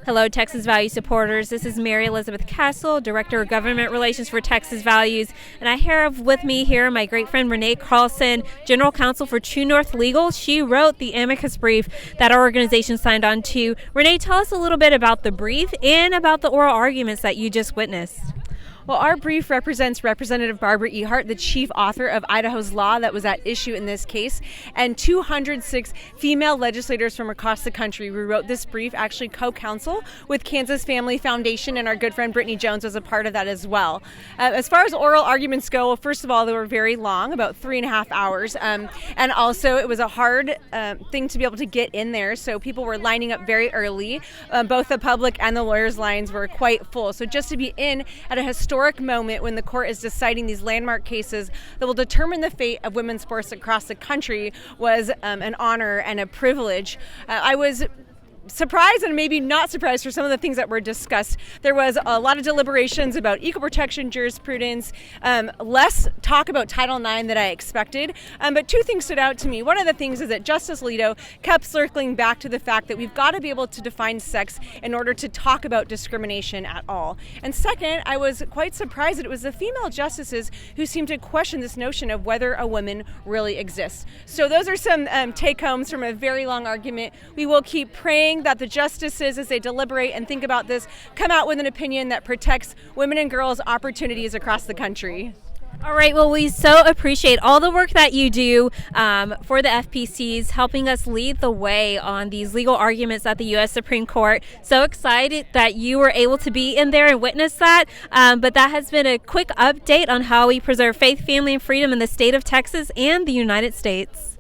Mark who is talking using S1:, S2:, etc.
S1: Hello, Texas Value supporters. This is Mary Elizabeth Counsel, Director of Government Relations for Texas Values. And I have with me here my great friend Renee Carlson, General Counsel for True North Legal. She wrote the amicus brief that our organization signed on to. Renee, tell us a little bit about the brief and about the oral arguments that you just witnessed.
S2: Well, our brief represents Representative Barbara Ehart, the chief author of Idaho's law that was at issue in this case, and 206 female legislators from across the country. We wrote this brief, actually co-counsel with Kansas Family Foundation, and our good friend Brittany Jones was a part of that as well. As far as oral arguments go, well, first of all, they were very long, about 3.5 hours, and also it was a hard thing to be able to get in there, so people were lining up very early. Both the public and the lawyers' lines were quite full, so just to be in at a historic moment when the court is deciding these landmark cases that will determine the fate of women's sports across the country was an honor and a privilege. I was surprised and maybe not surprised for some of the things that were discussed. There was a lot of deliberations about equal protection jurisprudence, less talk about Title IX that I expected, but two things stood out to me. One of the things is that Justice Alito kept circling back to the fact that we've got to be able to define sex in order to talk about discrimination at all. And second, I was quite surprised that it was the female justices who seemed to question this notion of whether a woman really exists. So those are some take-homes from a very long argument. We will keep praying that the justices, as they deliberate and think about this, come out with an opinion that protects women and girls' opportunities across the country.
S1: All right, well, we so appreciate all the work that you do for the FPCs, helping us lead the way on these legal arguments at the U.S. Supreme Court. So excited that you were able to be in there and witness that. But that has been a quick update on how we preserve faith, family, and freedom in the state of Texas and the United States.